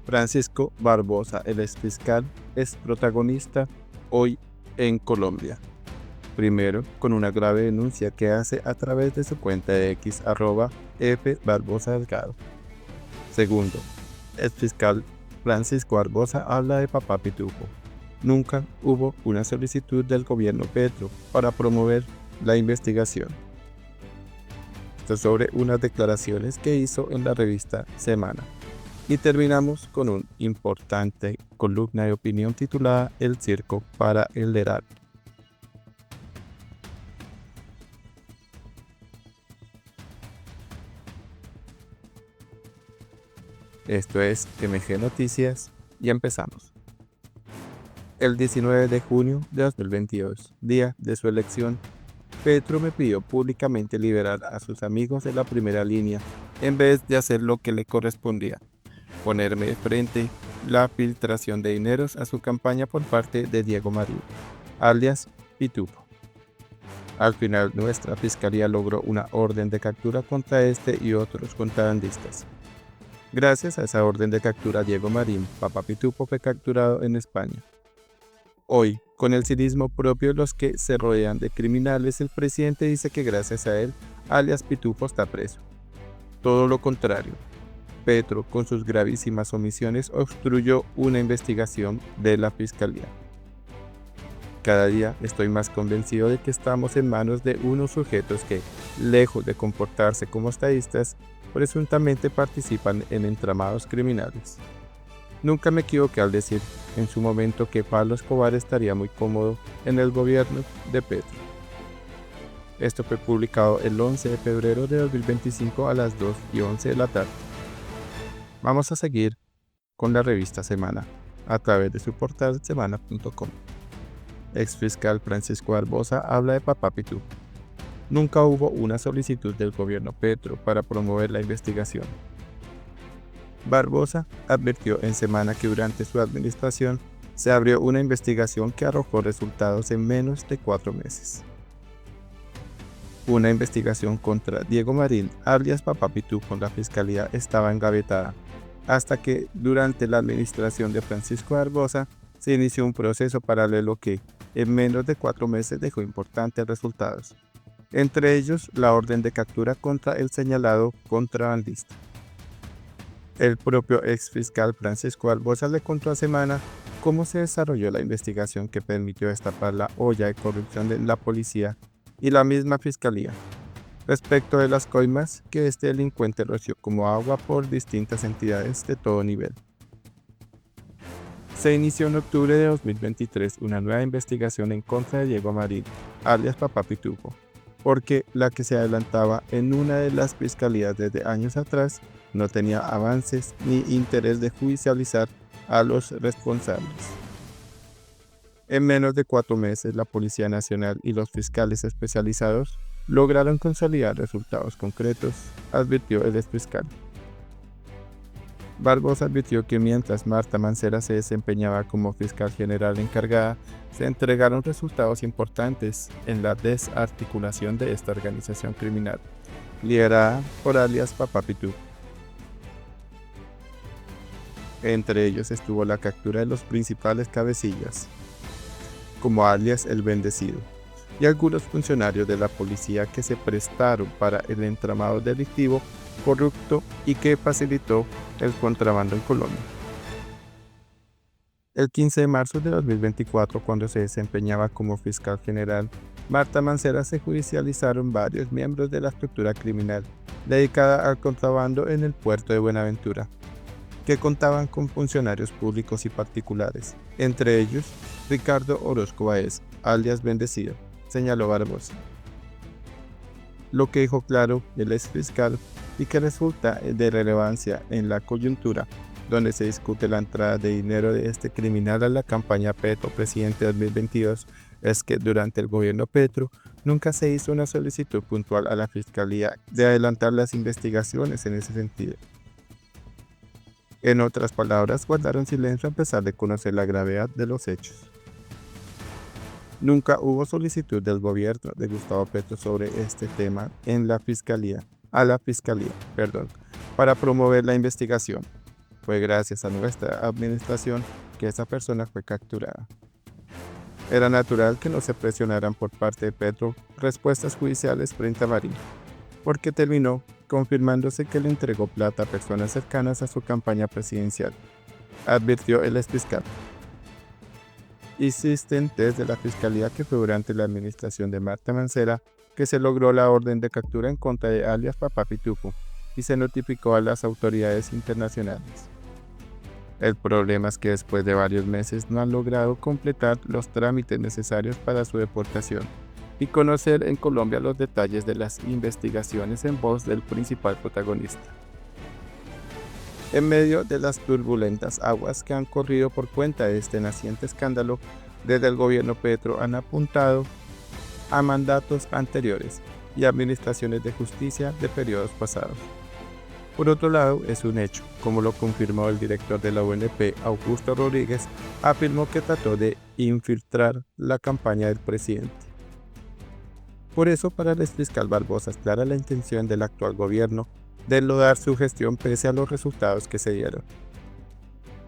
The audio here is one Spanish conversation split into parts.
Francisco Barbosa, el exfiscal, es protagonista hoy en Colombia. Primero, con una grave denuncia que hace a través de su cuenta de X @FBarbosaDelgado. Segundo, exfiscal Francisco Barbosa habla de Papá Pitufo. Nunca hubo una solicitud del gobierno Petro para promover la investigación. Esto sobre unas declaraciones que hizo en la revista Semana. Y terminamos con una importante columna de opinión titulada El circo para el Herald. Esto es MG Noticias y empezamos. El 19 de junio de 2022, día de su elección, Petro me pidió públicamente liberar a sus amigos de la primera línea en vez de hacer lo que le correspondía, ponerme de frente la filtración de dineros a su campaña por parte de Diego Marín, alias Pitufo. Al final, nuestra fiscalía logró una orden de captura contra este y otros contrabandistas. Gracias a esa orden de captura, Diego Marín, Papá Pitufo, fue capturado en España. Hoy, con el cinismo propio de los que se rodean de criminales, el presidente dice que gracias a él, alias Pitufo está preso. Todo lo contrario. Petro, con sus gravísimas omisiones, obstruyó una investigación de la Fiscalía. Cada día estoy más convencido de que estamos en manos de unos sujetos que, lejos de comportarse como estadistas, presuntamente participan en entramados criminales. Nunca me equivoqué al decir en su momento que Pablo Escobar estaría muy cómodo en el gobierno de Petro. Esto fue publicado el 11 de febrero de 2025 a las 2:11 de la tarde. Vamos a seguir con la revista Semana a través de su portal semana.com. Exfiscal Francisco Barbosa habla de Papá Pitufo. Nunca hubo una solicitud del gobierno Petro para promover la investigación. Barbosa advirtió en Semana que durante su administración se abrió una investigación que arrojó resultados en menos de 4 meses. Una investigación contra Diego Marín, alias Papá Pitufo, con la fiscalía estaba engavetada, hasta que durante la administración de Francisco Barbosa se inició un proceso paralelo que, en menos de 4 meses, dejó importantes resultados, entre ellos la orden de captura contra el señalado contrabandista. El propio exfiscal Francisco Barbosa le contó a Semana cómo se desarrolló la investigación que permitió destapar la olla de corrupción de la policía y la misma fiscalía, respecto de las coimas que este delincuente roció como agua por distintas entidades de todo nivel. Se inició en octubre de 2023 una nueva investigación en contra de Diego Marín, alias Papá Pitufo, porque la que se adelantaba en una de las fiscalías desde años atrás no tenía avances ni interés de judicializar a los responsables. En menos de 4 meses, la Policía Nacional y los fiscales especializados lograron consolidar resultados concretos, advirtió el exfiscal. Barbosa advirtió que mientras Marta Mancera se desempeñaba como fiscal general encargada, se entregaron resultados importantes en la desarticulación de esta organización criminal, liderada por alias Papá Pitufo. Entre ellos estuvo la captura de los principales cabecillas, como alias El Bendecido, y algunos funcionarios de la policía que se prestaron para el entramado delictivo corrupto y que facilitó el contrabando en Colombia. El 15 de marzo de 2024, cuando se desempeñaba como fiscal general, Marta Mancera, se judicializaron varios miembros de la estructura criminal dedicada al contrabando en el puerto de Buenaventura, que contaban con funcionarios públicos y particulares, entre ellos Ricardo Orozco Báez, alias Bendecido, señaló Barbosa. Lo que dejó claro el exfiscal y que resulta de relevancia en la coyuntura donde se discute la entrada de dinero de este criminal a la campaña Petro Presidente 2022 es que durante el gobierno Petro nunca se hizo una solicitud puntual a la Fiscalía de adelantar las investigaciones en ese sentido. En otras palabras, guardaron silencio a pesar de conocer la gravedad de los hechos. Nunca hubo solicitud del gobierno de Gustavo Petro sobre este tema a la fiscalía, para promover la investigación. Fue gracias a nuestra administración que esa persona fue capturada. Era natural que no se presionaran por parte de Petro respuestas judiciales frente a Marín, porque terminó confirmándose que le entregó plata a personas cercanas a su campaña presidencial, advirtió el exfiscal. Insisten desde la Fiscalía que fue durante la administración de Marta Mancera que se logró la orden de captura en contra de alias Papá Pitufo y se notificó a las autoridades internacionales. El problema es que después de varios meses no han logrado completar los trámites necesarios para su deportación y conocer en Colombia los detalles de las investigaciones en voz del principal protagonista. En medio de las turbulentas aguas que han corrido por cuenta de este naciente escándalo, desde el gobierno Petro han apuntado a mandatos anteriores y administraciones de justicia de periodos pasados. Por otro lado, es un hecho, como lo confirmó el director de la UNP, Augusto Rodríguez, afirmó que trató de infiltrar la campaña del presidente. Por eso, para el exfiscal Barbosa es clara la intención del actual gobierno de enlodar su gestión pese a los resultados que se dieron.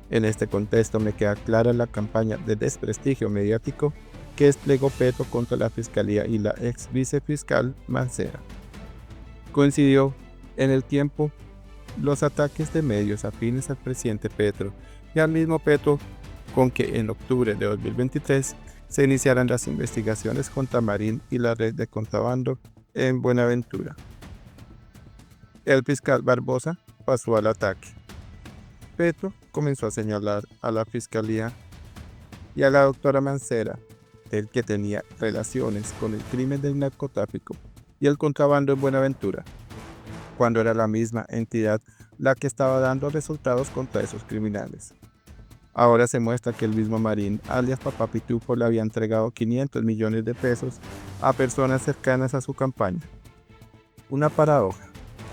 En este contexto me queda clara la campaña de desprestigio mediático que desplegó Petro contra la Fiscalía y la ex vicefiscal Mancera. Coincidió en el tiempo los ataques de medios afines al presidente Petro y al mismo Petro con que en octubre de 2023 se iniciaran las investigaciones contra Marín y la red de contrabando en Buenaventura. El fiscal Barbosa pasó al ataque. Petro comenzó a señalar a la Fiscalía y a la doctora Mancera del que tenía relaciones con el crimen del narcotráfico y el contrabando en Buenaventura, cuando era la misma entidad la que estaba dando resultados contra esos criminales. Ahora se muestra que el mismo Marín, alias Papá Pitufo, le había entregado 500 millones de pesos a personas cercanas a su campaña. Una paradoja.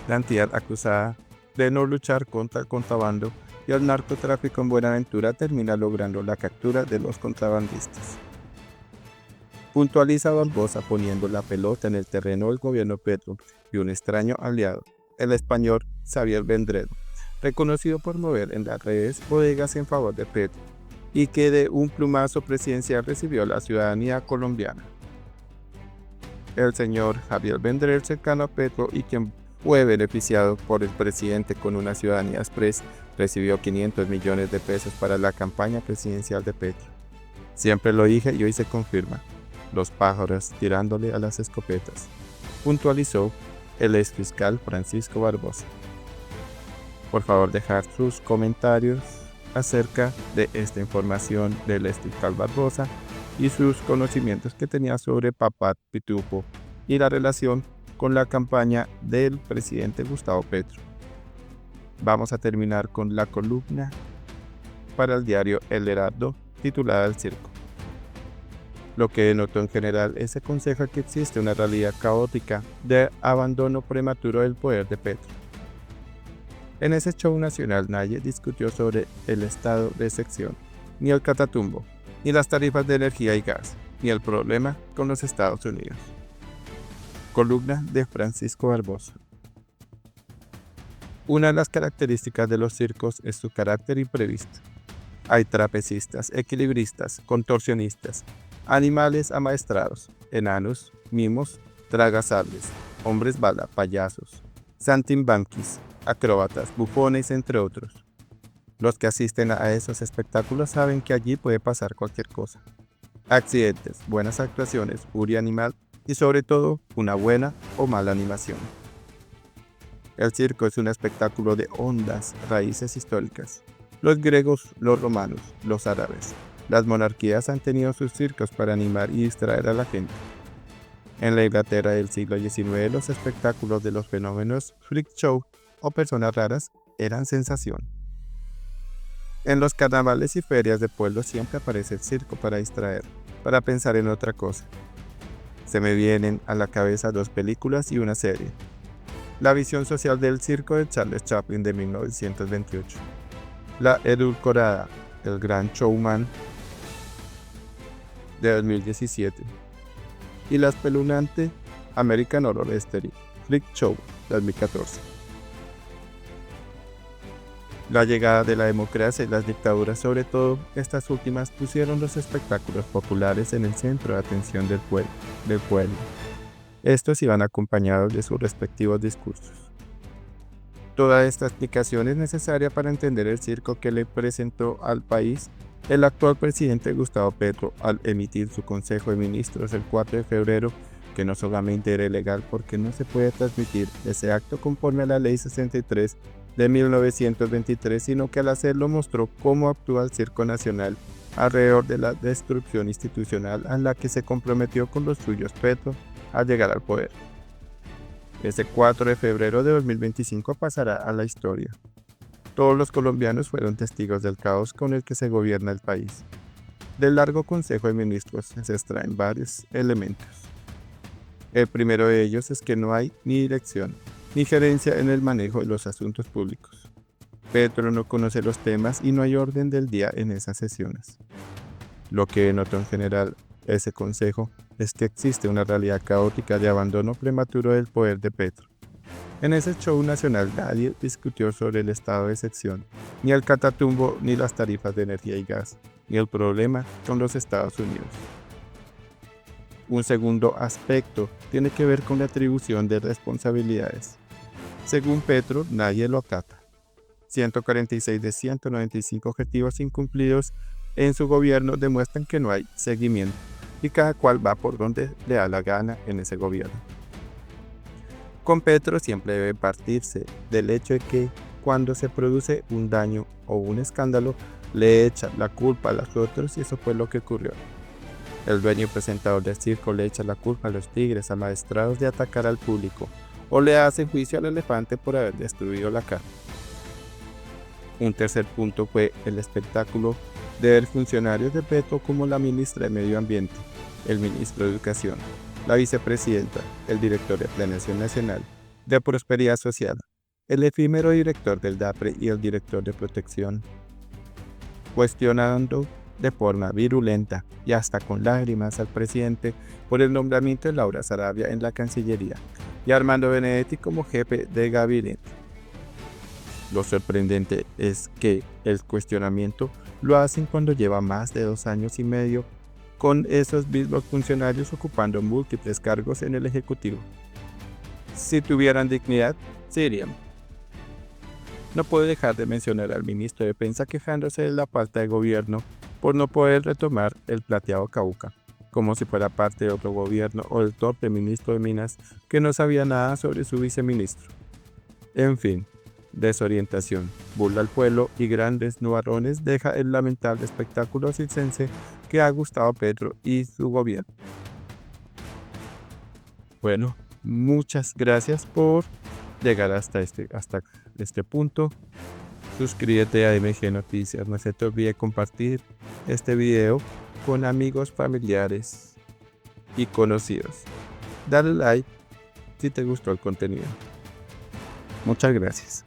La entidad acusada de no luchar contra el contrabando y el narcotráfico en Buenaventura termina logrando la captura de los contrabandistas. Puntualiza Barbosa poniendo la pelota en el terreno del gobierno Petro y un extraño aliado, el español Xavier Vendrell, reconocido por mover en las redes bodegas en favor de Petro y que de un plumazo presidencial recibió la ciudadanía colombiana. El señor Xavier Vendrell, cercano a Petro y quien fue beneficiado por el presidente con una ciudadanía express, recibió 500 millones de pesos para la campaña presidencial de Petro. Siempre lo dije y hoy se confirma. Los pájaros tirándole a las escopetas, puntualizó el exfiscal Francisco Barbosa. Por favor, dejar sus comentarios acerca de esta información del exfiscal Barbosa y sus conocimientos que tenía sobre Papá Pitufo y la relación con la campaña del presidente Gustavo Petro. Vamos a terminar con la columna para el diario El Heraldo titulada El Circo. Lo que denotó en general es aconseja que existe una realidad caótica de abandono prematuro del poder de Petro. En ese show nacional nadie discutió sobre el estado de excepción, ni el catatumbo, ni las tarifas de energía y gas, ni el problema con los Estados Unidos. Columna de Francisco Barbosa. Una de las características de los circos es su carácter imprevisto. Hay trapecistas, equilibristas, contorsionistas, animales amaestrados, enanos, mimos, tragasables, hombres bala, payasos, saltimbanquis, acróbatas, bufones, entre otros. Los que asisten a esos espectáculos saben que allí puede pasar cualquier cosa. Accidentes, buenas actuaciones, furia animal y sobre todo una buena o mala animación. El circo es un espectáculo de hondas raíces históricas. Los griegos, los romanos, los árabes, las monarquías han tenido sus circos para animar y distraer a la gente. En la Inglaterra del siglo XIX, los espectáculos de los fenómenos freak show o personas raras eran sensación. En los carnavales y ferias de pueblo siempre aparece el circo para distraer, para pensar en otra cosa. Se me vienen a la cabeza 2 películas y una serie. La visión social del circo de Charles Chaplin de 1928. La edulcorada, El Gran Showman de 2017. Y la espeluznante American Horror Story Freak Show 2014. La llegada de la democracia y las dictaduras, sobre todo estas últimas, pusieron los espectáculos populares en el centro de atención del pueblo. Estos iban acompañados de sus respectivos discursos. Toda esta explicación es necesaria para entender el circo que le presentó al país el actual presidente Gustavo Petro al emitir su Consejo de Ministros el 4 de febrero, que no solamente era ilegal porque no se puede transmitir ese acto conforme a la Ley 63 de 1923, sino que al hacerlo mostró cómo actúa el circo nacional alrededor de la destrucción institucional a la que se comprometió con los suyos Petro al llegar al poder. Ese 4 de febrero de 2025 pasará a la historia. Todos los colombianos fueron testigos del caos con el que se gobierna el país. Del largo Consejo de Ministros se extraen varios elementos. El primero de ellos es que no hay ni dirección ni gerencia en el manejo de los asuntos públicos. Petro no conoce los temas y no hay orden del día en esas sesiones. Lo que denota en general ese consejo es que existe una realidad caótica de abandono prematuro del poder de Petro. En ese show nacional nadie discutió sobre el estado de excepción, ni el catatumbo, ni las tarifas de energía y gas, ni el problema con los Estados Unidos. Un segundo aspecto tiene que ver con la atribución de responsabilidades. Según Petro, nadie lo acata. 146 de 195 objetivos incumplidos en su gobierno demuestran que no hay seguimiento y cada cual va por donde le da la gana en ese gobierno. Con Petro siempre debe partirse del hecho de que cuando se produce un daño o un escándalo, le echa la culpa a los otros y eso fue lo que ocurrió. El dueño y presentador del circo le echa la culpa a los tigres amaestrados de atacar al público o le hace juicio al elefante por haber destruido la carne. Un tercer punto fue el espectáculo de ver funcionarios de Petro como la ministra de Medio Ambiente, el ministro de Educación, la vicepresidenta, el director de Planeación Nacional, de Prosperidad Social, el efímero director del DAPRE y el director de Protección, cuestionando de forma virulenta y hasta con lágrimas al presidente por el nombramiento de Laura Sarabia en la Cancillería y Armando Benedetti como jefe de gabinete. Lo sorprendente es que el cuestionamiento lo hacen cuando lleva más de 2 años y medio con esos mismos funcionarios ocupando múltiples cargos en el Ejecutivo. Si tuvieran dignidad, se irían. No puedo dejar de mencionar al ministro de Defensa quejándose de la falta de gobierno por no poder retomar el plateado Cauca, como si fuera parte de otro gobierno, o el torpe ministro de Minas que no sabía nada sobre su viceministro. En fin, desorientación, burla al pueblo y grandes nubarrones deja el lamentable espectáculo circense que ha gustado a Petro y su gobierno. Bueno, muchas gracias por llegar hasta este punto. Suscríbete a MG Noticias, no se te olvide compartir este video con amigos, familiares y conocidos. Dale like si te gustó el contenido. Muchas gracias.